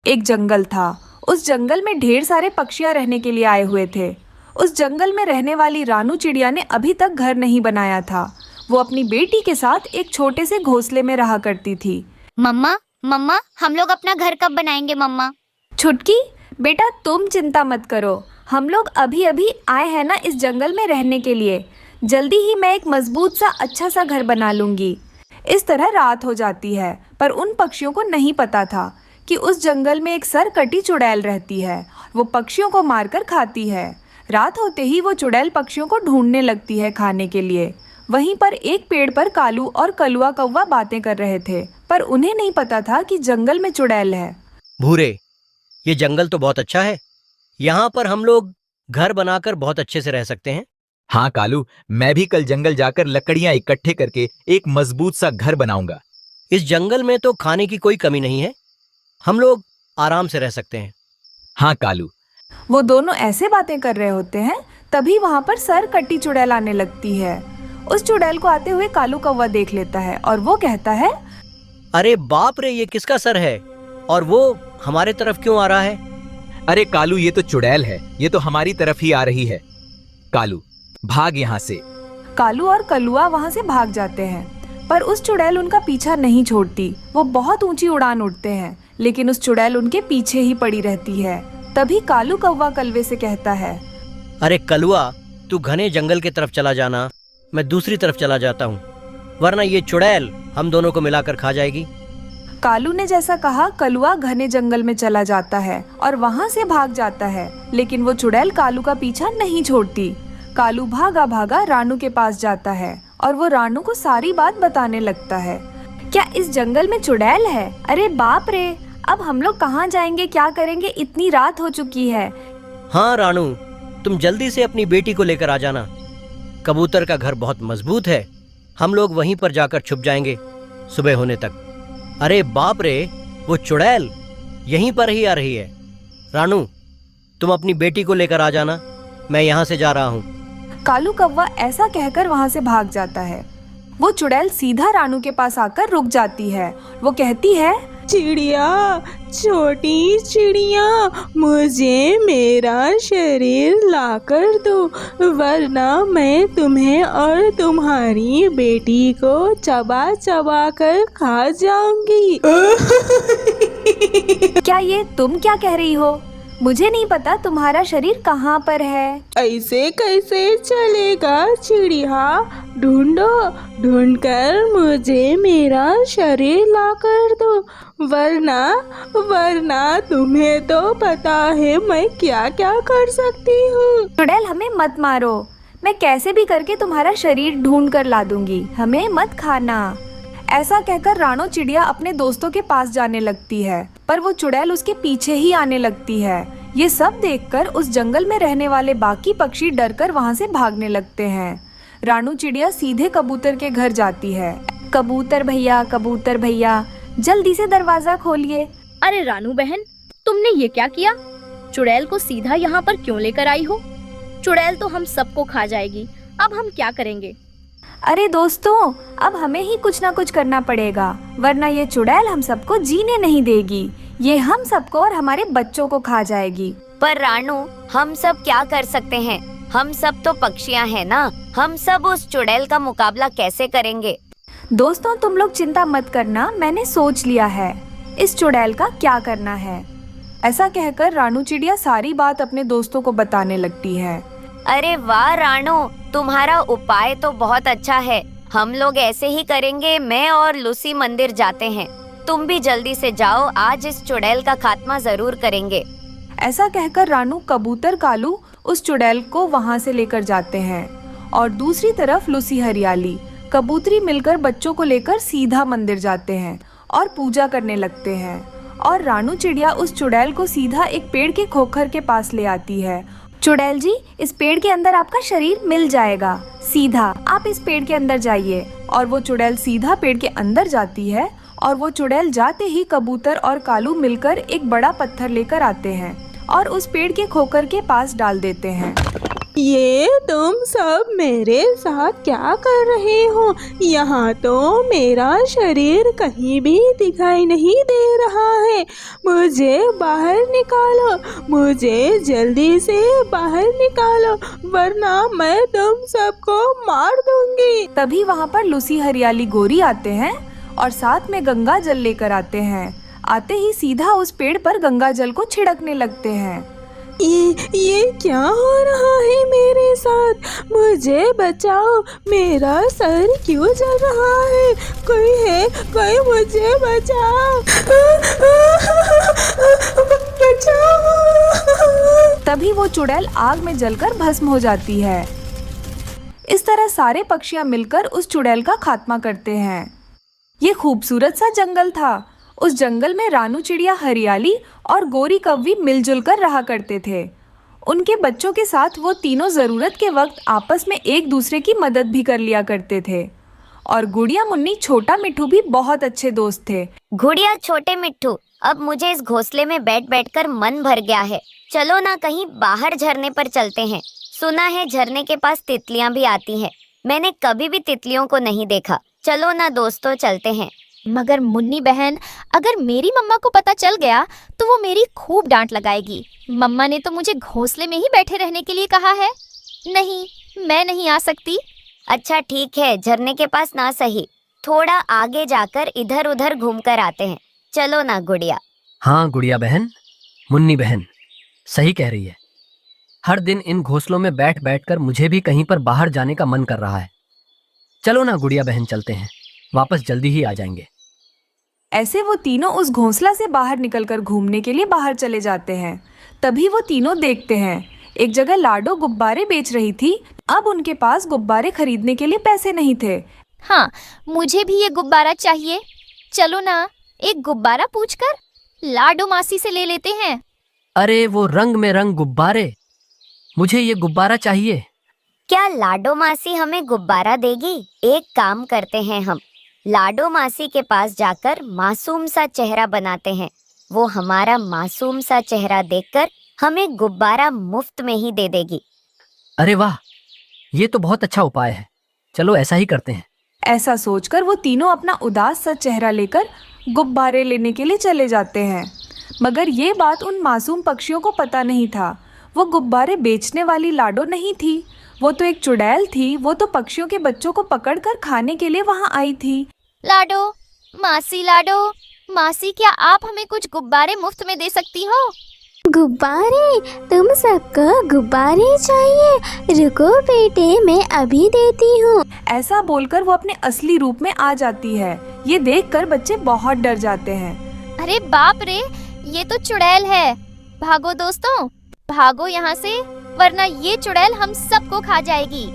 एक जंगल था। उस जंगल में ढेर सारे पक्षियां रहने के लिए आए हुए थे। उस जंगल में रहने वाली रानू चिड़िया ने अभी तक घर नहीं बनाया था। वो अपनी बेटी के साथ एक छोटे से घोंसले में रहा करती थी। मम्मा मम्मा, हम लोग अपना घर कब बनाएंगे मम्मा? छुटकी, बेटा तुम चिंता मत करो। हम लोग अभी अभी आए हैं ना इस जंगल में रहने के लिए। जल्दी ही मैं एक मजबूत सा अच्छा सा घर बना लूंगी। इस तरह रात हो जाती है, पर उन पक्षियों को नहीं पता था कि उस जंगल में एक सरकटी चुड़ैल रहती है। वो पक्षियों को मारकर खाती है। रात होते ही वो चुड़ैल पक्षियों को ढूंढने लगती है खाने के लिए। वहीं पर एक पेड़ पर कालू और कलुआ कौवा बातें कर रहे थे, पर उन्हें नहीं पता था कि जंगल में चुड़ैल है। भूरे, ये जंगल तो बहुत अच्छा है। यहाँ पर हम लोग घर बनाकर बहुत अच्छे से रह सकते हैं। हाँ कालू, मैं भी कल जंगल जाकर लकड़ियां इकट्ठे करके एक मजबूत सा घर बनाऊंगा। इस जंगल में तो खाने की कोई कमी नहीं है। हम लोग आराम से रह सकते हैं। हाँ कालू। वो दोनों ऐसे बातें कर रहे होते हैं, तभी वहाँ पर सरकटी चुड़ैल आने लगती है। उस चुड़ैल को आते हुए कालू कौवा देख लेता है और वो कहता है, अरे बाप रे, ये किसका सर है और वो हमारे तरफ क्यों आ रहा है? अरे कालू, ये तो चुड़ैल है। ये तो हमारी तरफ ही आ रही है। कालू, भाग यहाँ से। कालू और कलुआ वहाँ से भाग जाते हैं, पर उस चुड़ैल उनका पीछा नहीं छोड़ती। वो बहुत ऊंची उड़ान उड़ते हैं, लेकिन उस चुड़ैल उनके पीछे ही पड़ी रहती है। तभी कालू कौवा कलवे से कहता है, अरे कलुआ, तू घने जंगल की तरफ चला जाना, मैं दूसरी तरफ चला जाता हूँ, वरना ये चुड़ैल हम दोनों को मिलाकर खा जाएगी। कालू ने जैसा कहा, कलुआ घने जंगल में चला जाता है और वहाँ से भाग जाता है, लेकिन वो चुड़ैल कालू का पीछा नहीं छोड़ती। कालू भागा भागा रानू के पास जाता है और वो रानू को सारी बात बताने लगता है। क्या इस जंगल में चुड़ैल है? अरे बाप रे, अब हम लोग कहाँ जाएंगे, क्या करेंगे? इतनी रात हो चुकी है। हाँ रानू, तुम जल्दी से अपनी बेटी को लेकर आ जाना। कबूतर का घर बहुत मजबूत है, हम लोग वहीं पर जाकर छुप जाएंगे सुबह होने तक। अरे बाप रे, वो चुड़ैल यहीं पर ही आ रही है। रानू, तुम अपनी बेटी को लेकर आ जाना, मैं यहाँ से जा रहा हूँ। कालू कौवा ऐसा कहकर वहाँ से भाग जाता है। वो चुड़ैल सीधा रानू के पास आकर रुक जाती है। वो कहती है, चिड़िया, छोटी चिड़िया, मुझे मेरा शरीर लाकर दो, वरना मैं तुम्हें और तुम्हारी बेटी को चबा चबा कर खा जाऊंगी। क्या ये तुम क्या कह रही हो? मुझे नहीं पता तुम्हारा शरीर कहाँ पर है। ऐसे कैसे चलेगा चिड़िया? ढूंढो, ढूंढकर मुझे मेरा शरीर ला कर दो, वरना तुम्हें तो पता है मैं क्या क्या कर सकती हूँ। चुड़ैल, हमें मत मारो, मैं कैसे भी करके तुम्हारा शरीर ढूंढ कर ला दूंगी, हमें मत खाना। ऐसा कहकर रानू चिड़िया अपने दोस्तों के पास जाने लगती है, पर वो चुड़ैल उसके पीछे ही आने लगती है। ये सब देखकर उस जंगल में रहने वाले बाकी पक्षी डरकर वहाँ से भागने लगते हैं। रानू चिड़िया सीधे कबूतर के घर जाती है। कबूतर भैया, जल्दी से दरवाजा खोलिए। अरे रानू बहन, तुमने ये क्या किया? चुड़ैल को सीधा यहाँ पर क्यों लेकर आई हो? चुड़ैल तो हम सबको खा जाएगी, अब हम क्या करेंगे? अरे दोस्तों, अब हमें ही कुछ ना कुछ करना पड़ेगा, वरना ये चुड़ैल हम सबको जीने नहीं देगी। ये हम सबको और हमारे बच्चों को खा जाएगी। पर रानू, हम सब क्या कर सकते हैं? हम सब तो पक्षियां हैं ना, हम सब उस चुड़ैल का मुकाबला कैसे करेंगे? दोस्तों, तुम लोग चिंता मत करना, मैंने सोच लिया है इस चुड़ैल का क्या करना है। ऐसा कहकर रानू चिड़िया सारी बात अपने दोस्तों को बताने लगती है। अरे वाह रानू, तुम्हारा उपाय तो बहुत अच्छा है। हम लोग ऐसे ही करेंगे। मैं और लूसी मंदिर जाते हैं, तुम भी जल्दी से जाओ, आज इस चुड़ैल का खात्मा जरूर करेंगे। ऐसा कहकर रानू, कबूतर, कालू उस चुड़ैल को वहाँ से लेकर जाते हैं और दूसरी तरफ लूसी, हरियाली, कबूतरी मिलकर बच्चों को लेकर सीधा मंदिर जाते हैं और पूजा करने लगते हैं। और रानू चिड़िया उस चुड़ैल को सीधा एक पेड़ के खोखर के पास ले आती है। चुड़ैल जी, इस पेड़ के अंदर आपका शरीर मिल जाएगा, सीधा आप इस पेड़ के अंदर जाइए। और वो चुड़ैल सीधा पेड़ के अंदर जाती है और वो चुड़ैल जाते ही कबूतर और कालू मिलकर एक बड़ा पत्थर लेकर आते हैं और उस पेड़ के खोखर के पास डाल देते हैं। ये तुम सब मेरे साथ क्या कर रहे हो? यहाँ तो मेरा शरीर कहीं भी दिखाई नहीं दे रहा है। मुझे बाहर निकालो, मुझे जल्दी से बाहर निकालो, वरना मैं तुम सबको मार दूंगी। तभी वहाँ पर लूसी, हरियाली, गोरी आते हैं और साथ में गंगा जल लेकर आते हैं। आते ही सीधा उस पेड़ पर गंगा जल को छिड़कने लगते हैं। ये क्या हो रहा है मेरे साथ? मुझे बचाओ, मेरा सर क्यों जल रहा है? कोई है, कोई मुझे बचाओ, बचाओ। तभी वो चुड़ैल आग में जलकर भस्म हो जाती है। इस तरह सारे पक्षियां मिलकर उस चुड़ैल का खात्मा करते हैं। ये खूबसूरत सा जंगल था। उस जंगल में रानू चिड़िया, हरियाली और गोरी कौवी मिलजुल कर रहा करते थे। उनके बच्चों के साथ वो तीनों ज़रूरत के वक्त आपस में एक दूसरे की मदद भी कर लिया करते थे। और गुड़िया, मुन्नी, छोटा मिट्ठू भी बहुत अच्छे दोस्त थे। गुड़िया, छोटे मिट्ठू, अब मुझे इस घोंसले में बैठ बैठकर मन भर गया है। चलो ना कहीं बाहर झरने पर चलते हैं। सुना है झरने के पास तितलियां भी आती हैं। मैंने कभी भी तितलियों को नहीं देखा। चलो ना दोस्तों, चलते हैं। मगर मुन्नी बहन, अगर मेरी मम्मा को पता चल गया तो वो मेरी खूब डांट लगाएगी। मम्मा ने तो मुझे घोंसले में ही बैठे रहने के लिए कहा है। नहीं, मैं नहीं आ सकती। अच्छा ठीक है, झरने के पास ना सही, थोड़ा आगे जाकर इधर उधर घूमकर आते हैं। चलो ना गुड़िया। हाँ गुड़िया बहन, मुन्नी बहन सही कह रही है। हर दिन इन घोंसलों में बैठ बैठ कर मुझे भी कहीं पर बाहर जाने का मन कर रहा है। चलो ना गुड़िया बहन, चलते हैं, वापस जल्दी ही आ जाएंगे। ऐसे वो तीनों उस घोंसला से बाहर निकलकर घूमने के लिए बाहर चले जाते हैं। तभी वो तीनों देखते हैं एक जगह लाडो गुब्बारे बेच रही थी। अब उनके पास गुब्बारे खरीदने के लिए पैसे नहीं थे। हाँ, मुझे भी ये गुब्बारा चाहिए। चलो ना, एक गुब्बारा पूछकर लाडो मासी से ले लेते हैं। अरे वो रंग में रंग गुब्बारे, मुझे ये गुब्बारा चाहिए। क्या लाडो मासी हमें गुब्बारा देगी? एक काम करते हैं, हम लाडो मासी के पास जाकर मासूम सा चेहरा बनाते हैं। वो हमारा मासूम सा चेहरा देखकर हमें गुब्बारा मुफ्त में ही दे देगी। अरे वाह, ये तो बहुत अच्छा उपाय है। चलो ऐसा ही करते हैं। ऐसा सोचकर वो तीनों अपना उदास सा चेहरा लेकर गुब्बारे लेने के लिए चले जाते हैं। मगर ये बात उन मासूम पक्षियों को पता नहीं था। वो गुब्बारे बेचने वाली लाडो नहीं थी, वो तो एक चुड़ैल थी। वो तो पक्षियों के बच्चों को पकड़कर खाने के लिए वहाँ आई थी। लाडो मासी, क्या आप हमें कुछ गुब्बारे मुफ्त में दे सकती हो? गुब्बारे? तुम सबको गुब्बारे चाहिए? रुको बेटे, मैं अभी देती हूँ। ऐसा बोलकर वो अपने असली रूप में आ जाती है। ये देखकर बच्चे बहुत डर जाते हैं। अरे बाप रे, ये तो चुड़ैल है। भागो दोस्तों, भागो यहाँ से, वरना ये चुड़ैल हम सबको खा जाएगी।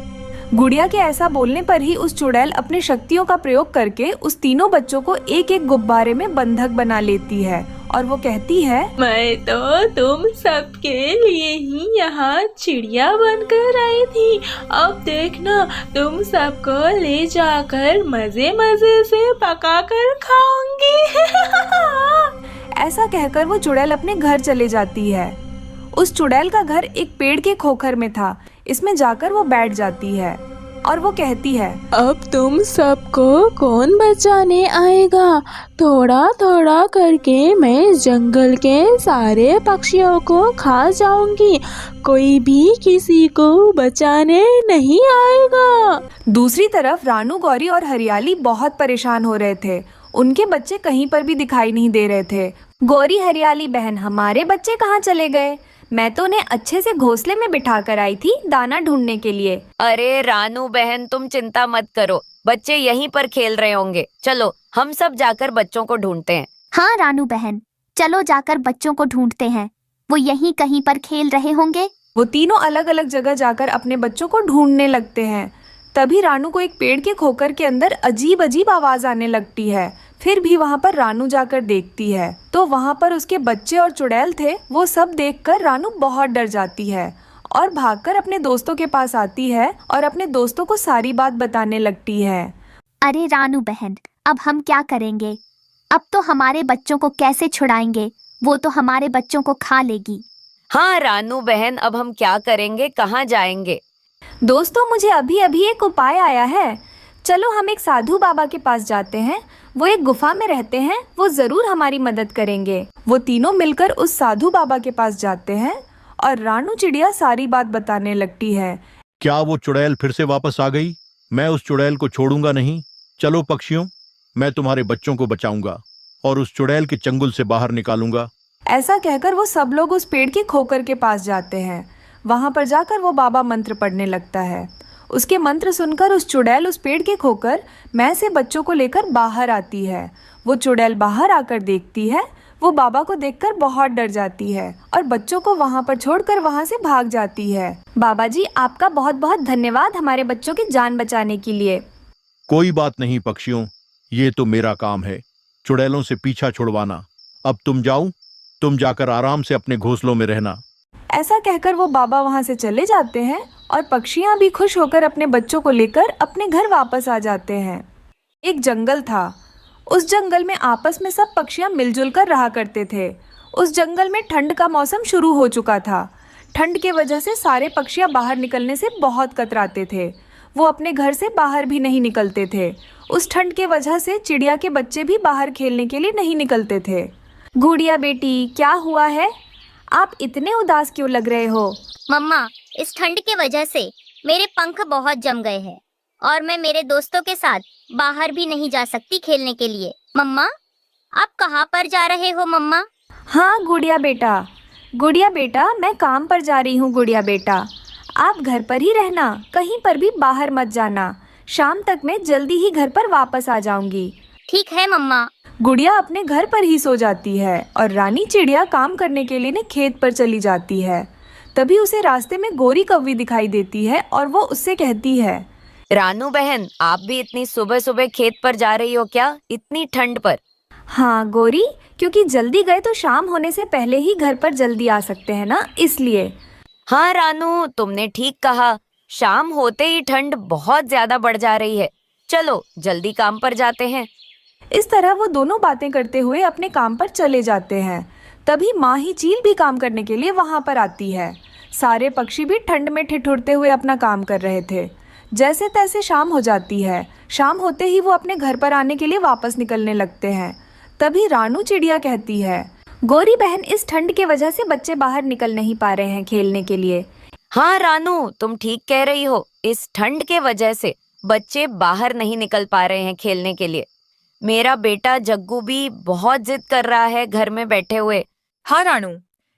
गुड़िया के ऐसा बोलने पर ही उस चुड़ैल अपनी शक्तियों का प्रयोग करके उस तीनों बच्चों को एक एक गुब्बारे में बंधक बना लेती है और वो कहती है, मैं तो तुम सबके लिए ही यहाँ चिड़िया बनकर आई थी। अब देखना, तुम सबको ले जाकर मजे मजे से पकाकर खाऊंगी। ऐसा कहकर वो चुड़ैल अपने घर चले जाती है। उस चुड़ैल का घर एक पेड़ के खोखर में था। इसमें जाकर वो बैठ जाती है और वो कहती है, अब तुम सबको कौन बचाने आएगा? थोड़ा थोड़ा करके मैं जंगल के सारे पक्षियों को खा जाऊंगी। कोई भी किसी को बचाने नहीं आएगा। दूसरी तरफ रानू, गौरी और हरियाली बहुत परेशान हो रहे थे। उनके बच्चे कहीं पर भी दिखाई नहीं दे रहे थे। गौरी, हरियाली बहन, हमारे बच्चे कहाँ चले गए? मैं तो उन्हें अच्छे से घोंसले में बिठा कर आई थी दाना ढूंढने के लिए। अरे रानू बहन, तुम चिंता मत करो, बच्चे यहीं पर खेल रहे होंगे। चलो हम सब जाकर बच्चों को ढूंढते हैं। हाँ रानू बहन, चलो जाकर बच्चों को ढूंढते हैं। वो यहीं कहीं पर खेल रहे होंगे। वो तीनों अलग अलग जगह जाकर अपने बच्चों को ढूंढने लगते हैं। तभी रानू को एक पेड़ के खोखर के अंदर अजीब अजीब आवाज आने लगती है। फिर भी वहाँ पर रानू जाकर देखती है तो वहाँ पर उसके बच्चे और चुड़ैल थे। वो सब देखकर रानू बहुत डर जाती है और भागकर अपने दोस्तों के पास आती है और अपने दोस्तों को सारी बात बताने लगती है। अरे रानू बहन, अब हम क्या करेंगे? अब तो हमारे बच्चों को कैसे छुड़ाएंगे? वो तो हमारे बच्चों को खा लेगी। हाँ रानू बहन, अब हम क्या करेंगे, कहाँ जाएंगे? दोस्तों, मुझे अभी अभी एक उपाय आया है। चलो हम एक साधु बाबा के पास जाते हैं। वो एक गुफा में रहते हैं, वो ज़रूर हमारी मदद करेंगे। वो तीनों मिलकर उस साधु बाबा के पास जाते हैं और रानू चिड़िया सारी बात बताने लगती है। क्या वो चुड़ैल फिर से वापस आ गई? मैं उस चुड़ैल को छोड़ूंगा नहीं। चलो पक्षियों, मैं तुम्हारे बच्चों को बचाऊंगा और उस चुड़ैल के चंगुल से बाहर निकालूंगा। ऐसा कहकर वो सब लोग उस पेड़ के खोकर के पास जाते हैं। वहाँ पर जाकर वो बाबा मंत्र पढ़ने लगता है। उसके मंत्र सुनकर उस चुड़ैल उस पेड़ के खोकर मैं से बच्चों को लेकर बाहर आती है। वो चुड़ैल बाहर आकर देखती है। वो बाबा को देखकर बहुत डर जाती है और बच्चों को वहाँ पर छोड़कर वहाँ से भाग जाती है। बाबा जी, आपका बहुत बहुत धन्यवाद हमारे बच्चों की जान बचाने के लिए। कोई बात नहीं पक्षियों, ये तो मेरा काम है, चुड़ैलों से पीछा छुड़वाना। अब तुम जाओ, तुम जाकर आराम से अपने घोंसलों में रहना। ऐसा कहकर वो बाबा वहाँ से चले जाते हैं और पक्षियाँ भी खुश होकर अपने बच्चों को लेकर अपने घर वापस आ जाते हैं। एक जंगल था। उस जंगल में आपस में सब पक्षियाँ मिलजुल कर रहा करते थे। उस जंगल में ठंड का मौसम शुरू हो चुका था। ठंड के वजह से सारे पक्षियाँ बाहर निकलने से बहुत कतराते थे। वो अपने घर से बाहर भी नहीं निकलते थे। उस ठंड के वजह से चिड़िया के बच्चे भी बाहर खेलने के लिए नहीं निकलते थे। गुड़िया बेटी, क्या हुआ है? आप इतने उदास क्यों लग रहे हो? मम्मा, इस ठंड के वजह से मेरे पंख बहुत जम गए हैं और मैं मेरे दोस्तों के साथ बाहर भी नहीं जा सकती खेलने के लिए। मम्मा, आप कहाँ पर जा रहे हो मम्मा? हाँ गुड़िया बेटा, मैं काम पर जा रही हूँ। गुड़िया बेटा, आप घर पर ही रहना, कहीं पर भी बाहर मत जाना। शाम तक मैं जल्दी ही घर पर वापस आ जाऊंगी। ठीक है मम्मा। गुड़िया अपने घर पर ही सो जाती है और रानी चिड़िया काम करने के लिए खेत पर चली जाती है। तभी उसे रास्ते में गोरी कौवी दिखाई देती है और वो उससे कहती है, रानू बहन, आप भी इतनी सुबह सुबह खेत पर जा रही हो क्या, इतनी ठंड पर? हाँ गोरी, क्योंकि जल्दी गए तो शाम होने से पहले ही घर पर जल्दी आ सकते हैं ना, इसलिए। हाँ रानू, तुमने ठीक कहा, शाम होते ही ठंड बहुत ज्यादा बढ़ जा रही है। चलो जल्दी काम पर जाते हैं। इस तरह वो दोनों बातें करते हुए अपने काम पर चले जाते हैं। तभी माँ ही चील भी काम करने के लिए वहाँ पर आती है। सारे पक्षी भी ठंड में ठिठुरते हुए अपना काम कर रहे थे। जैसे तैसे शाम हो जाती है। शाम होते ही वो अपने घर पर आने के लिए वापस निकलने लगते हैं। तभी रानू चिड़िया कहती है, गोरी बहन, इस ठंड के वजह से बच्चे बाहर निकल नहीं पा रहे हैं खेलने के लिए। हाँ रानू, तुम ठीक कह रही हो, इस ठंड के वजह से बच्चे बाहर नहीं निकल पा रहे हैं खेलने के लिए। मेरा बेटा जग्गू भी बहुत जिद कर रहा है घर में बैठे हुए। हाँ रानू,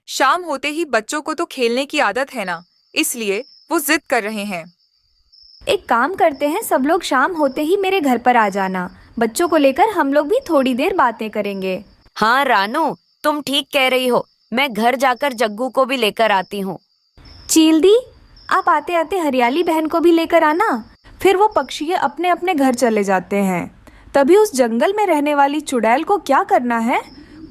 शाम होते ही बच्चों को तो खेलने की आदत है ना, इसलिए वो जिद कर रहे हैं। एक काम करते हैं, सब लोग शाम होते ही मेरे घर पर आ जाना। बच्चों को लेकर हम लोग भी थोड़ी देर बातें करेंगे। हाँ रानू, तुम ठीक कह रही हो, मैं घर जाकर जग्गू को भी लेकर आती हूँ। चील दी, आप आते आते हरियाली बहन को भी लेकर आना। फिर वो पक्षी अपने अपने घर चले जाते हैं। तभी उस जंगल में रहने वाली चुड़ैल को क्या करना है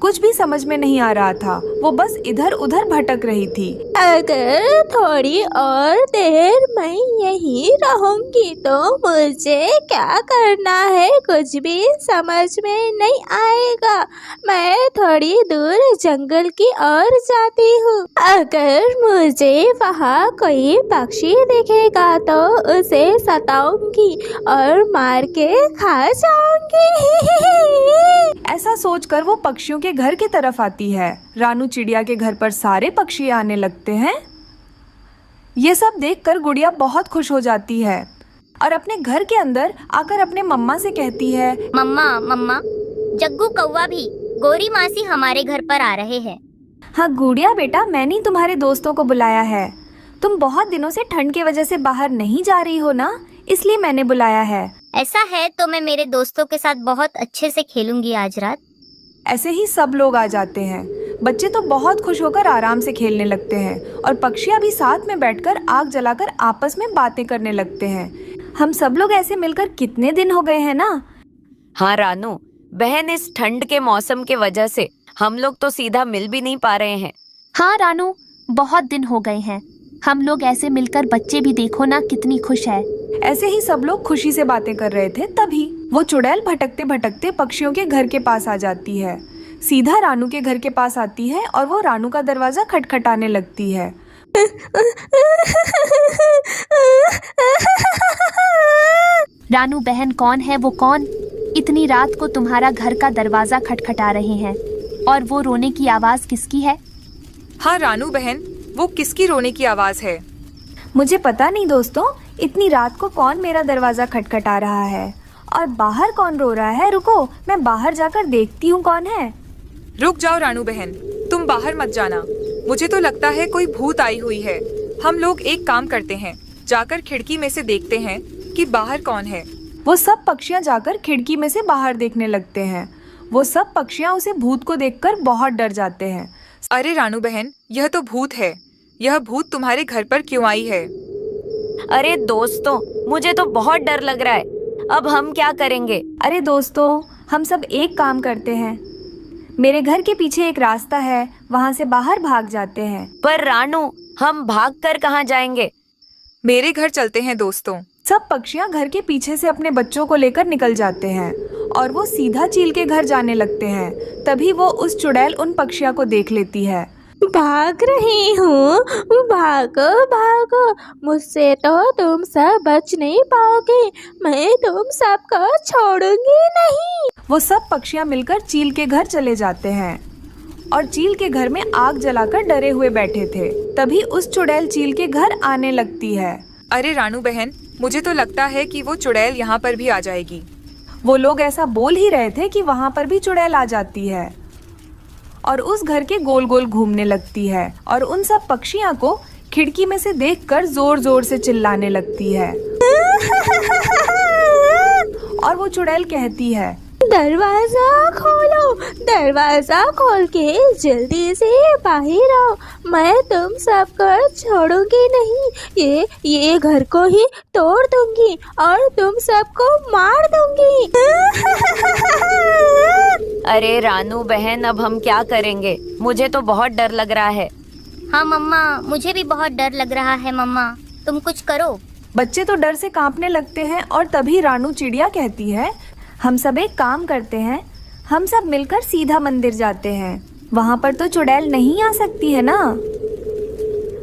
कुछ भी समझ में नहीं आ रहा था। वो बस इधर उधर भटक रही थी। अगर थोड़ी और देर मैं यहीं रहूंगी तो मुझे क्या करना है कुछ भी समझ में नहीं आएगा। मैं थोड़ी दूर जंगल की ओर जाती हूँ। अगर मुझे वहाँ कोई पक्षी दिखेगा तो उसे सताऊंगी और मार के खा जाऊंगी। ऐसा सोचकर वो पक्षियों के घर की तरफ आती है। रानू चिड़िया के घर पर सारे पक्षी आने लगते हैं। ये सब देखकर गुड़िया बहुत खुश हो जाती है और अपने घर के अंदर आकर अपने मम्मा से कहती है, मम्मा, जग्गू कौवा भी गोरी मासी हमारे घर पर आ रहे हैं। हाँ गुड़िया बेटा, मैंने तुम्हारे दोस्तों को बुलाया है। तुम बहुत दिनों से ठंड की वजह से बाहर नहीं जा रही हो ना, इसलिए मैंने बुलाया है। ऐसा है तो मैं मेरे दोस्तों के साथ बहुत अच्छे से खेलूंगी आज रात। ऐसे ही सब लोग आ जाते हैं। बच्चे तो बहुत खुश होकर आराम से खेलने लगते हैं और पक्षियाँ भी साथ में बैठकर आग जलाकर आपस में बातें करने लगते हैं। हम सब लोग ऐसे मिलकर कितने दिन हो गए हैं ना। हाँ रानू बहन, इस ठंड के मौसम के वजह से हम लोग तो सीधा मिल भी नहीं पा रहे हैं। हाँ रानू, बहुत दिन हो गए हैं। हम लोग ऐसे मिलकर बच्चे भी देखो ना कितनी खुश है। ऐसे ही सब लोग खुशी से बातें कर रहे थे। तभी वो चुड़ैल भटकते भटकते पक्षियों के घर के पास आ जाती है। सीधा रानू के घर के पास आती है और वो रानू का दरवाजा खटखटाने लगती है। रानू बहन, कौन है वो? कौन इतनी रात को तुम्हारा घर का दरवाजा खटखटा रहे हैं? और वो रोने की आवाज किसकी है? हाँ रानू बहन, वो किसकी रोने की आवाज है? मुझे पता नहीं दोस्तों, इतनी रात को कौन मेरा दरवाजा खटखटा रहा है और बाहर कौन रो रहा है। रुको, मैं बाहर जाकर देखती हूँ कौन है। रुक जाओ रानू बहन, तुम बाहर मत जाना। मुझे तो लगता है कोई भूत आई हुई है। हम लोग एक काम करते हैं, जाकर खिड़की में से देखते हैं कि बाहर कौन है। वो सब पक्षियाँ जाकर खिड़की में से बाहर देखने लगते हैं। वो सब पक्षियाँ उसे भूत को देखकर बहुत डर जाते हैं। अरे रानू बहन, यह तो भूत है। यह भूत तुम्हारे घर पर क्यों आई है? अरे दोस्तों, मुझे तो बहुत डर लग रहा है। अब हम क्या करेंगे? अरे दोस्तों, हम सब एक काम करते हैं। मेरे घर के पीछे एक रास्ता है, वहाँ से बाहर भाग जाते हैं। पर रानू, हम भागकर कहाँ जाएंगे? मेरे घर चलते हैं दोस्तों। सब पक्षियाँ घर के पीछे से अपने बच्चों को लेकर निकल जाते हैं और वो सीधा चील के घर जाने लगते हैं। तभी वो उस चुड़ैल उन पक्षियों को देख लेती है। भाग रही हूँ, भागो भागो, मुझसे तो तुम सब बच नहीं पाओगे। मैं तुम सबको छोड़ूंगी नहीं। वो सब पक्षियाँ मिलकर चील के घर चले जाते हैं और चील के घर में आग जलाकर डरे हुए बैठे थे। तभी उस चुड़ैल चील के घर आने लगती है। अरे रानू बहन, मुझे तो लगता है कि वो चुड़ैल यहाँ पर भी आ जाएगी। वो लोग ऐसा बोल ही रहे थे कि वहाँ पर भी चुड़ैल आ जाती है और उस घर के गोल गोल घूमने लगती है और उन सब पक्षियों को खिड़की में से देखकर जोर जोर से चिल्लाने लगती है। और वो चुड़ैल कहती है, दरवाजा खोलो, दरवाजा खोल के जल्दी से बाहर आओ। मैं तुम सबको छोड़ूंगी नहीं। ये घर को ही तोड़ दूंगी और तुम सबको मार दूंगी। अरे रानू बहन, अब हम क्या करेंगे? मुझे तो बहुत डर लग रहा है। हाँ मम्मा, मुझे भी बहुत डर लग रहा है। मम्मा, तुम कुछ करो। बच्चे तो डर से कांपने लगते हैं और तभी रानू चिड़िया कहती है, हम सब एक काम करते हैं, हम सब मिलकर सीधा मंदिर जाते हैं। वहाँ पर तो चुड़ैल नहीं आ सकती है ना।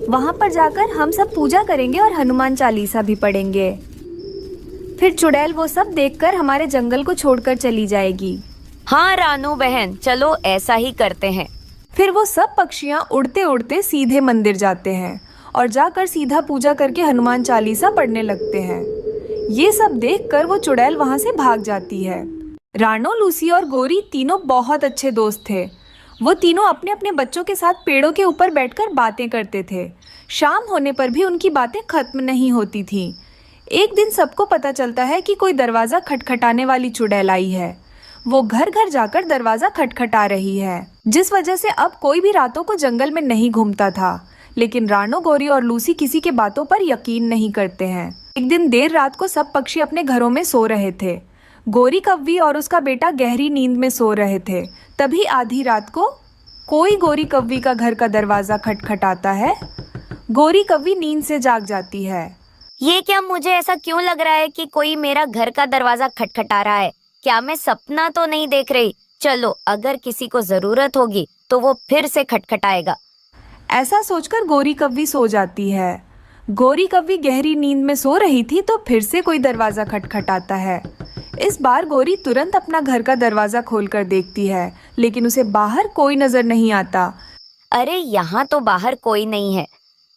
वहाँ पर जाकर हम सब पूजा करेंगे और हनुमान चालीसा भी पढ़ेंगे। फिर चुड़ैल वो सब देखकर हमारे जंगल को छोड़कर चली जाएगी। हाँ रानू बहन, चलो ऐसा ही करते हैं। फिर वो सब पक्षियाँ उड़ते उड़ते सीधे मंदिर जाते हैं और जाकर सीधा पूजा करके हनुमान चालीसा पढ़ने लगते हैं। ये सब देखकर वो चुड़ैल वहाँ से भाग जाती है। रानो, लूसी और गोरी तीनों बहुत अच्छे दोस्त थे। वो तीनों अपने अपने बच्चों के साथ पेड़ों के ऊपर बैठकर बातें करते थे। शाम होने पर भी उनकी बातें खत्म नहीं होती थीं। एक दिन सबको पता चलता है कि कोई दरवाज़ा खटखटाने वाली चुड़ैल आई है। वो घर घर जाकर दरवाज़ा खटखटा रही है, जिस वजह से अब कोई भी रातों को जंगल में नहीं घूमता था। लेकिन रानो, गोरी और लूसी किसी के बातों पर यकीन नहीं करते हैं। एक दिन देर रात को सब पक्षी अपने घरों में सो रहे थे। गोरी कव्वी और उसका बेटा गहरी नींद में सो रहे थे। तभी आधी रात को कोई गोरी कव्वी का घर का दरवाज़ा खटखटाता है। गोरी कव्वी नींद से जाग जाती है। ये क्या, मुझे ऐसा क्यों लग रहा है कि कोई मेरा घर का दरवाजा खटखटा रहा है? क्या मैं सपना तो नहीं देख रही? चलो, अगर किसी को जरूरत होगी तो वो फिर से खटखटाएगा। ऐसा सोचकर गोरी कव्वी सो जाती है। गोरी कव्वी गहरी नींद में सो रही थी तो फिर से कोई दरवाज़ा खटखटाता है। इस बार गोरी तुरंत अपना घर का दरवाज़ा खोलकर देखती है, लेकिन उसे बाहर कोई नज़र नहीं आता। अरे यहाँ तो बाहर कोई नहीं है,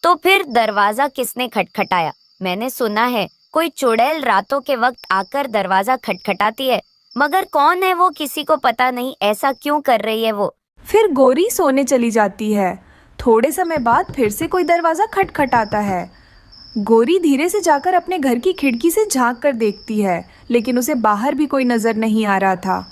तो फिर दरवाजा किसने खटखटाया? मैंने सुना है कोई चुड़ैल रातों के वक्त आकर दरवाजा खटखटाती है, मगर कौन है वो किसी को पता नहीं। ऐसा क्यों कर रही है वो? फिर गोरी सोने चली जाती है। थोड़े समय बाद फिर से कोई दरवाज़ा खटखटाता है। गोरी धीरे से जाकर अपने घर की खिड़की से झांक कर देखती है, लेकिन उसे बाहर भी कोई नज़र नहीं आ रहा था।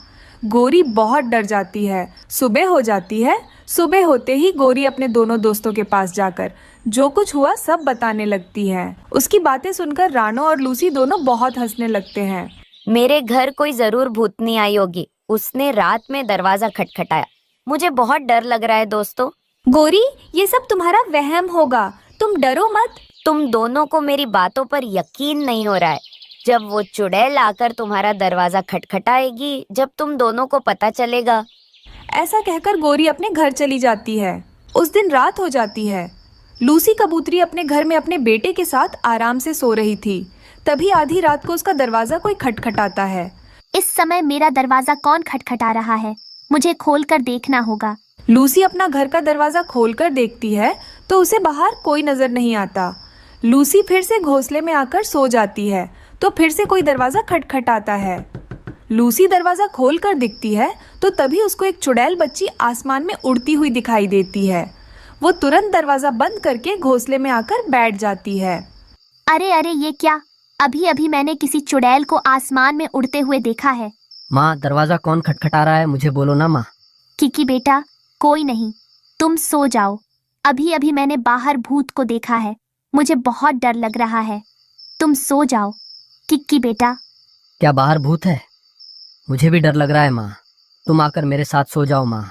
गोरी बहुत डर जाती है। सुबह हो जाती है। सुबह होते ही गोरी अपने दोनों दोस्तों के पास जाकर जो कुछ हुआ सब बताने लगती है। उसकी बातें सुनकर रानो और लूसी दोनों बहुत हंसने लगते हैं। मेरे घर कोई जरूर भूतनी आई होगी, उसने रात में दरवाजा खटखटाया। मुझे बहुत डर लग रहा है दोस्तों। गोरी, ये सब तुम्हारा वहम होगा, तुम डरो मत। तुम दोनों को मेरी बातों पर यकीन नहीं हो रहा है। जब वो चुड़ैल आकर तुम्हारा दरवाजा खटखटाएगी, जब तुम दोनों को पता चलेगा। ऐसा कहकर गोरी अपने घर चली जाती है। उस दिन रात हो जाती है। लूसी कबूतरी अपने घर में अपने बेटे के साथ आराम से सो रही थी। तभी आधी रात को उसका दरवाजा कोई खटखटाता है। इस समय मेरा दरवाजा कौन खटखटा रहा है? मुझे खोलकर देखना होगा। लूसी अपना घर का दरवाजा खोलकर देखती है तो उसे बाहर कोई नजर नहीं आता। लूसी फिर से घोंसले में आकर सो जाती है तो फिर से कोई दरवाजा खटखटाता है। लूसी दरवाजा खोलकर दिखती है तो तभी उसको एक चुड़ैल बच्ची आसमान में उड़ती हुई दिखाई देती है। वो तुरंत दरवाजा बंद करके घोंसले में आकर बैठ जाती है। अरे अरे, ये क्या? अभी अभी मैंने किसी चुड़ैल को आसमान में उड़ते हुए देखा है। माँ, दरवाजा कौन खटखटा रहा है? मुझे बोलो ना माँ। किकी बेटा, कोई नहीं, तुम सो जाओ। अभी अभी मैंने बाहर भूत को देखा है, मुझे बहुत डर लग रहा है। तुम सो जाओ किक्की बेटा। क्या बाहर भूत है? मुझे भी डर लग रहा है माँ। तुम आकर मेरे साथ सो जाओ माँ।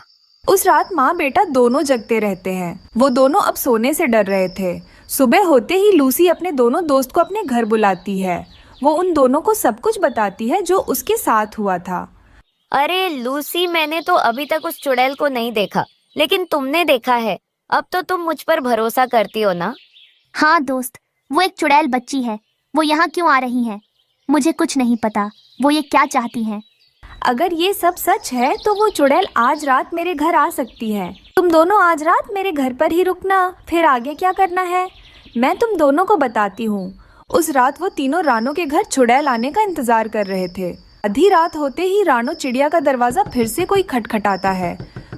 उस रात माँ बेटा दोनों जगते रहते हैं। वो दोनों अब सोने से डर रहे थे। सुबह होते ही लूसी अपने दोनों दोस्त को अपने घर बुलाती है। वो उन दोनों को सब कुछ बताती है जो उसके साथ हुआ था। अरे लूसी, मैंने तो अभी तक उस चुड़ैल को नहीं देखा, लेकिन तुमने देखा है। अब तो तुम मुझ पर भरोसा करती हो ना? हाँ दोस्त, वो एक चुड़ैल बच्ची है। वो यहाँ क्यों आ रही है? मुझे कुछ नहीं पता वो ये क्या चाहती हैं। अगर ये सब सच है तो वो चुड़ैल आज रात मेरे घर आ सकती है। तुम दोनों आज रात मेरे घर पर ही रुकना, फिर आगे क्या करना है मैं तुम दोनों को बताती हूँ। उस रात वो तीनों रानों के घर चुड़ैल आने का इंतजार कर रहे थे। आधी रात होते ही रानो चिड़िया का दरवाजा फिर से कोई खटखटाता है।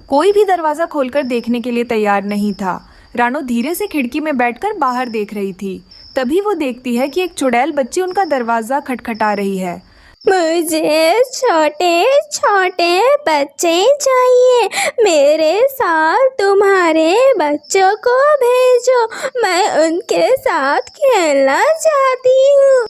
कोई भी दरवाजा खोलकर देखने के लिए तैयार नहीं था। रानो धीरे से खिड़की में बैठकर बाहर देख रही थी। तभी वो देखती है कि एक चुड़ैल बच्ची उनका दरवाजा खटखटा रही है। मुझे छोटे छोटे बच्चे चाहिए, मेरे साथ तुम्हारे बच्चों को भेजो, मैं उनके साथ खेलना चाहती हूँ।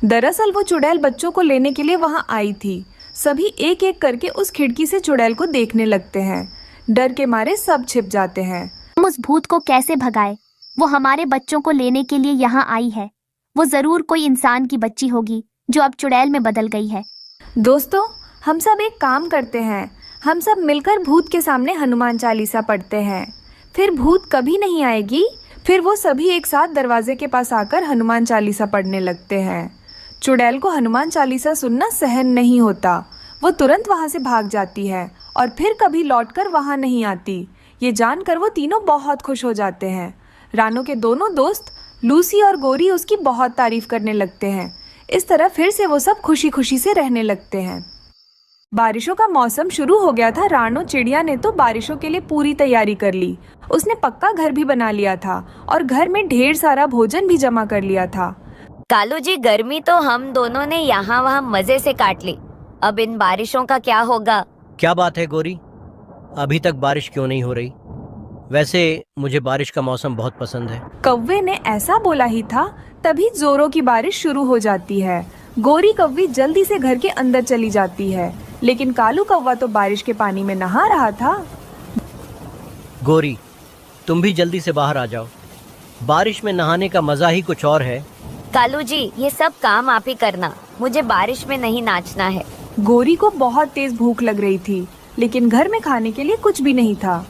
दरअसल वो चुड़ैल बच्चों को लेने के लिए वहाँ आई थी। सभी एक एक करके उस खिड़की से चुड़ैल को देखने लगते हैं। डर के मारे सब छिप जाते हैं। हम उस भूत को कैसे भगाए? वो हमारे बच्चों को लेने के लिए यहाँ आई है। वो जरूर कोई इंसान की बच्ची होगी जो अब चुड़ैल में बदल गई है। दोस्तों, हम सब एक काम करते हैं। हम सब मिलकर भूत के सामने हनुमान चालीसा पढ़ते हैं। फिर भूत कभी नहीं आएगी। फिर वो सभी एक साथ दरवाजे के पास आकर हनुमान चालीसा पढ़ने लगते हैं। चुड़ैल को हनुमान चालीसा सुनना सहन नहीं होता। वो तुरंत वहाँ से भाग जाती है और फिर कभी लौटकर वहाँ नहीं आती। ये जानकर वो तीनों बहुत खुश हो जाते हैं। रानो के दोनों दोस्त लूसी और गोरी उसकी बहुत तारीफ करने लगते हैं। इस तरह फिर से वो सब खुशी खुशी से रहने लगते हैं। बारिशों का मौसम शुरू हो गया था। रानो चिड़िया ने तो बारिशों के लिए पूरी तैयारी कर ली। उसने पक्का घर भी बना लिया था और घर में ढेर सारा भोजन भी जमा कर लिया था। कालू जी, गर्मी तो हम दोनों ने यहाँ वहाँ मजे से काट ली। अब इन बारिशों का क्या होगा? क्या बात है गोरी, अभी तक बारिश क्यों नहीं हो रही? वैसे मुझे बारिश का मौसम बहुत पसंद है। कौवे ने ऐसा बोला ही था तभी जोरों की बारिश शुरू हो जाती है। गोरी कौवी जल्दी से घर के अंदर चली जाती है, लेकिन कालू कौवा तो बारिश के पानी में नहा रहा था। गोरी, तुम भी जल्दी से बाहर आ जाओ। बारिश में नहाने का मजा ही कुछ और है। कालू जी, ये सब काम आप ही करना, मुझे बारिश में नहीं नाचना है। गोरी को बहुत तेज भूख लग रही थी, लेकिन घर में खाने के लिए कुछ भी नहीं था।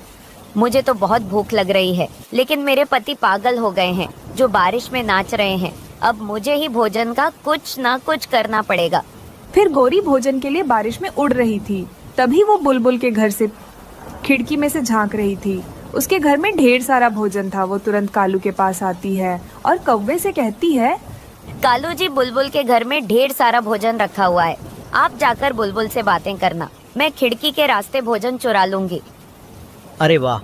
मुझे तो बहुत भूख लग रही है, लेकिन मेरे पति पागल हो गए हैं जो बारिश में नाच रहे हैं। अब मुझे ही भोजन का कुछ ना कुछ करना पड़ेगा। फिर गोरी भोजन के लिए बारिश में उड़ रही थी। तभी वो बुलबुल के घर से खिड़की में से झांक रही थी। उसके घर में ढेर सारा भोजन था। वो तुरंत कालू के पास आती है और कौवे से कहती है, कालू जी, बुलबुल के घर में ढेर सारा भोजन रखा हुआ है। आप जाकर बुलबुल से बातें करना, मैं खिड़की के रास्ते भोजन चुरा लूंगी। अरे वाह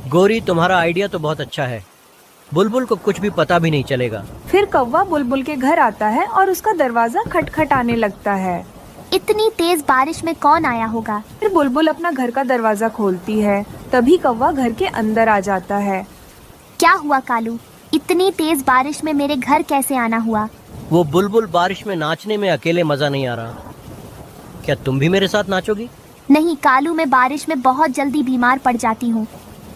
गोरी, तुम्हारा आइडिया तो बहुत अच्छा है। बुलबुल को कुछ भी पता भी नहीं चलेगा। फिर कौवा बुलबुल के घर आता है और उसका दरवाजा खटखटाने लगता है। इतनी तेज बारिश में कौन आया होगा? फिर बुलबुल अपना घर का दरवाजा खोलती है। तभी कौवा घर के अंदर आ जाता है। क्या हुआ कालू? इतनी तेज बारिश में मेरे घर कैसे आना हुआ? वो बुलबुल, बारिश में नाचने में अकेले मजा नहीं आ रहा। क्या तुम भी मेरे साथ नाचोगी? नहीं कालू, मैं बारिश में बहुत जल्दी बीमार पड़ जाती हूँ।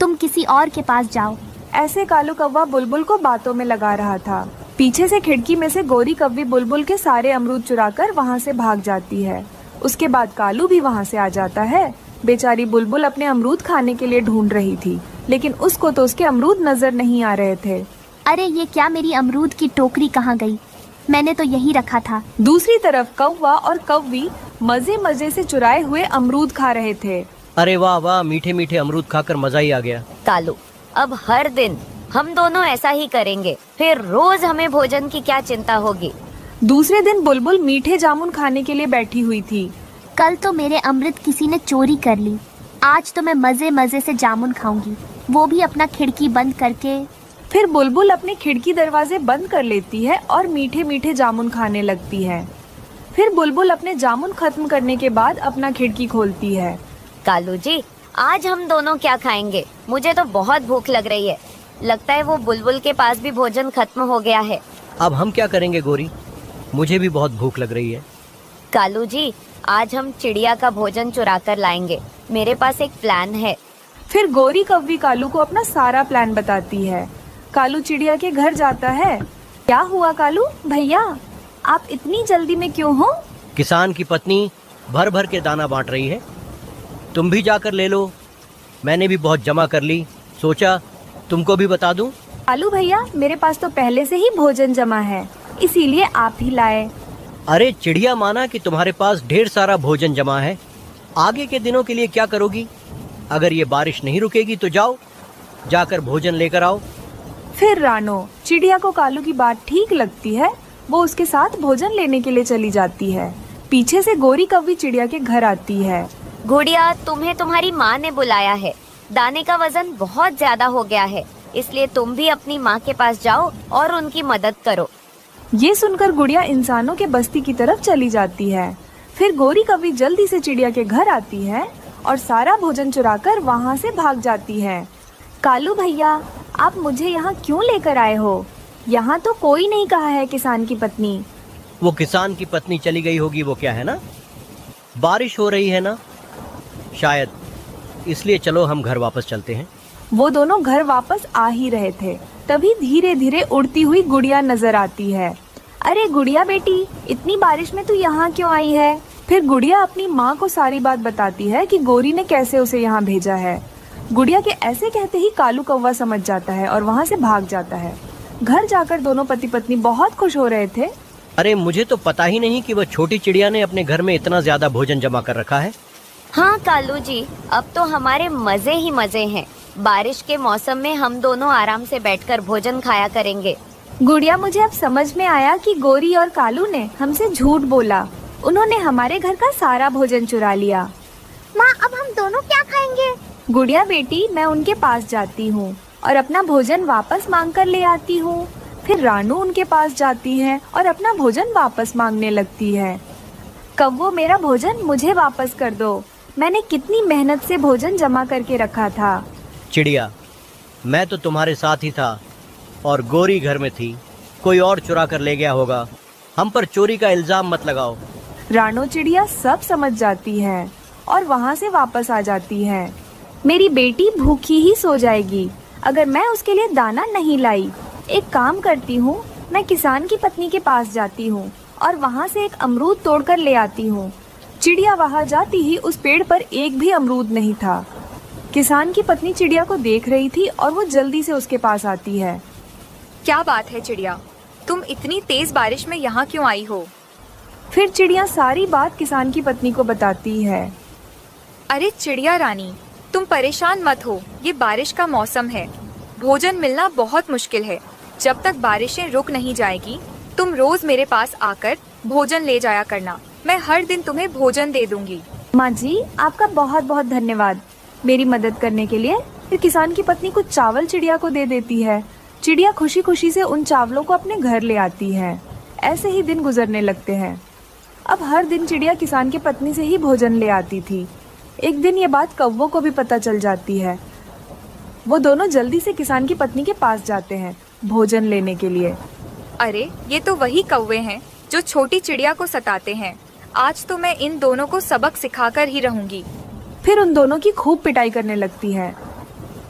तुम किसी और के पास जाओ। ऐसे कालू कौवा बुलबुल को बातों में लगा रहा था। पीछे से खिड़की में से गोरी कौवी बुलबुल के सारे अमरूद चुराकर वहाँ से भाग जाती है। उसके बाद कालू भी वहाँ से आ जाता है। बेचारी बुलबुल अपने अमरूद खाने के लिए ढूंढ रही थी, लेकिन उसको तो उसके अमरूद नजर नहीं आ रहे थे। अरे ये क्या, मेरी अमरूद की टोकरी कहाँ गई? मैंने तो यही रखा था। दूसरी तरफ कौवा और कौवी मजे मजे से चुराए हुए अमरूद खा रहे थे। अरे वाह वाह, मीठे मीठे अमरूद खाकर मजा ही आ गया। कालू, अब हर दिन हम दोनों ऐसा ही करेंगे, फिर रोज हमें भोजन की क्या चिंता होगी। दूसरे दिन बुलबुल मीठे जामुन खाने के लिए बैठी हुई थी। कल तो मेरे अमृत किसी ने चोरी कर ली, आज तो मैं मजे मजे से जामुन खाऊंगी, वो भी अपना खिड़की बंद करके। फिर बुलबुल अपने खिड़की दरवाजे बंद कर लेती है और मीठे मीठे जामुन खाने लगती है। फिर बुलबुल अपने जामुन खत्म करने के बाद अपना खिड़की खोलती है। कालू जी, आज हम दोनों क्या खाएंगे? मुझे तो बहुत भूख लग रही है। लगता है वो बुलबुल के पास भी भोजन खत्म हो गया है। अब हम क्या करेंगे गोरी? मुझे भी बहुत भूख लग रही है। कालू जी, आज हम चिड़िया का भोजन चुरा कर लाएंगे। मेरे पास एक प्लान है। फिर गोरी कौवी कालू को अपना सारा प्लान बताती है। कालू चिड़िया के घर जाता है। क्या हुआ कालू भैया, आप इतनी जल्दी में क्यों हो? किसान की पत्नी भर भर के दाना बांट रही है, तुम भी जाकर ले लो। मैंने भी बहुत जमा कर ली, सोचा तुमको भी बता दूं। कालू भैया, मेरे पास तो पहले से ही भोजन जमा है, इसीलिए आप ही लाए। अरे चिड़िया, माना कि तुम्हारे पास ढेर सारा भोजन जमा है, आगे के दिनों के लिए क्या करोगी? अगर ये बारिश नहीं रुकेगी तो जाओ, जाकर भोजन लेकर आओ। फिर रानो, चिड़िया को कालू की बात ठीक लगती है, वो उसके साथ भोजन लेने के लिए चली जाती है। पीछे से गोरी कौवी चिड़िया के घर आती है। गुड़िया, तुम्हें तुम्हारी माँ ने बुलाया है। दाने का वजन बहुत ज्यादा हो गया है, इसलिए तुम भी अपनी माँ के पास जाओ और उनकी मदद करो। ये सुनकर गुड़िया इंसानों के बस्ती की तरफ चली जाती है। फिर गोरी कौवी जल्दी से चिड़िया के घर आती है और सारा भोजन चुराकर वहाँ से भाग जाती है। कालू भैया, आप मुझे यहाँ क्यों लेकर आए हो? यहाँ तो कोई नहीं कहा है किसान की पत्नी। वो किसान की पत्नी चली गई होगी, वो क्या है ना, बारिश हो रही है ना शायद, इसलिए चलो हम घर वापस चलते हैं। वो दोनों घर वापस आ ही रहे थे, तभी धीरे धीरे उड़ती हुई गुड़िया नजर आती है। अरे गुड़िया बेटी, इतनी बारिश में तू यहाँ क्यों आई है? फिर गुड़िया अपनी माँ को सारी बात बताती है कि गोरी ने कैसे उसे यहाँ भेजा है। गुड़िया के ऐसे कहते ही कालू कौवा समझ जाता है और वहाँ से भाग जाता है। घर जाकर दोनों पति पत्नी बहुत खुश हो रहे थे। अरे मुझे तो पता ही नहीं कि वह छोटी चिड़िया ने अपने घर में इतना ज्यादा भोजन जमा कर रखा है। हाँ कालू जी, अब तो हमारे मजे ही मजे हैं। बारिश के मौसम में हम दोनों आराम से बैठकर भोजन खाया करेंगे। गुड़िया, मुझे अब समझ में आया कि गोरी और कालू ने हमसे झूठ बोला। उन्होंने हमारे घर का सारा भोजन चुरा लिया। माँ, अब हम दोनों क्या खाएंगे? गुड़िया बेटी, मैं उनके पास जाती हूँ और अपना भोजन वापस मांग कर ले आती हूँ। फिर रानू उनके पास जाती है और अपना भोजन वापस मांगने लगती है। कौवो, मेरा भोजन मुझे वापस कर दो, मैंने कितनी मेहनत से भोजन जमा करके रखा था। चिड़िया, मैं तो तुम्हारे साथ ही था और गोरी घर में थी, कोई और चुरा कर ले गया होगा, हम पर चोरी का इल्जाम मत लगाओ। रानो चिड़िया सब समझ जाती है और वहाँ से वापस आ जाती है। मेरी बेटी भूखी ही सो जाएगी अगर मैं उसके लिए दाना नहीं लाई। एक काम करती हूँ, मैं किसान की पत्नी के पास जाती हूँ और वहाँ से एक अमरूद तोड़कर ले आती हूँ। चिड़िया वहाँ जाती ही उस पेड़ पर एक भी अमरूद नहीं था। किसान की पत्नी चिड़िया को देख रही थी और वो जल्दी से उसके पास आती है। क्या बात है चिड़िया, तुम इतनी तेज बारिश में यहाँ क्यों आई हो? फिर चिड़िया सारी बात किसान की पत्नी को बताती है। अरे चिड़िया रानी, तुम परेशान मत हो, ये बारिश का मौसम है, भोजन मिलना बहुत मुश्किल है। जब तक बारिशें रुक नहीं जाएगी, तुम रोज मेरे पास आकर भोजन ले जाया करना, मैं हर दिन तुम्हें भोजन दे दूंगी। माँ जी, आपका बहुत बहुत धन्यवाद मेरी मदद करने के लिए। फिर किसान की पत्नी कुछ चावल चिड़िया को दे देती है। चिड़िया खुशी खुशी से उन चावलों को अपने घर ले आती है। ऐसे ही दिन गुजरने लगते हैं। अब हर दिन चिड़िया किसान की पत्नी से ही भोजन ले आती थी। एक दिन ये बात कौवों को भी पता चल जाती है। वो दोनों जल्दी से किसान की पत्नी के पास जाते हैं भोजन लेने के लिए। अरे ये तो वही कौवे हैं जो छोटी चिड़िया को सताते हैं। आज तो मैं इन दोनों को सबक सिखाकर ही रहूंगी। फिर उन दोनों की खूब पिटाई करने लगती है।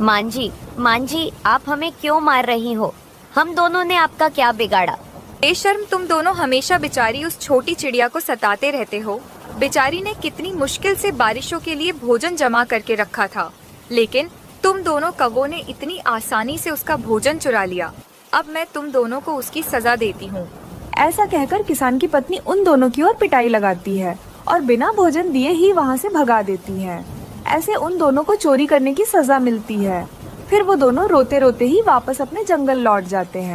मांझी, आप हमें क्यों मार रही हो? हम दोनों ने आपका क्या बिगाड़ा? बेशर्म, तुम दोनों हमेशा बेचारी उस छोटी चिड़िया को सताते रहते हो। बेचारी ने कितनी मुश्किल से बारिशों के लिए भोजन जमा करके रखा था, लेकिन तुम दोनों कौवों ने इतनी आसानी से उसका भोजन चुरा लिया। अब मैं तुम दोनों को उसकी सजा देती हूँ। ऐसा कहकर किसान की पत्नी उन दोनों की ओर पिटाई लगाती है और बिना भोजन दिए ही वहाँ से भगा देती है। ऐसे उन दोनों को चोरी करने की सजा मिलती है। फिर वो दोनों रोते रोते ही वापस अपने जंगल लौट जाते हैं।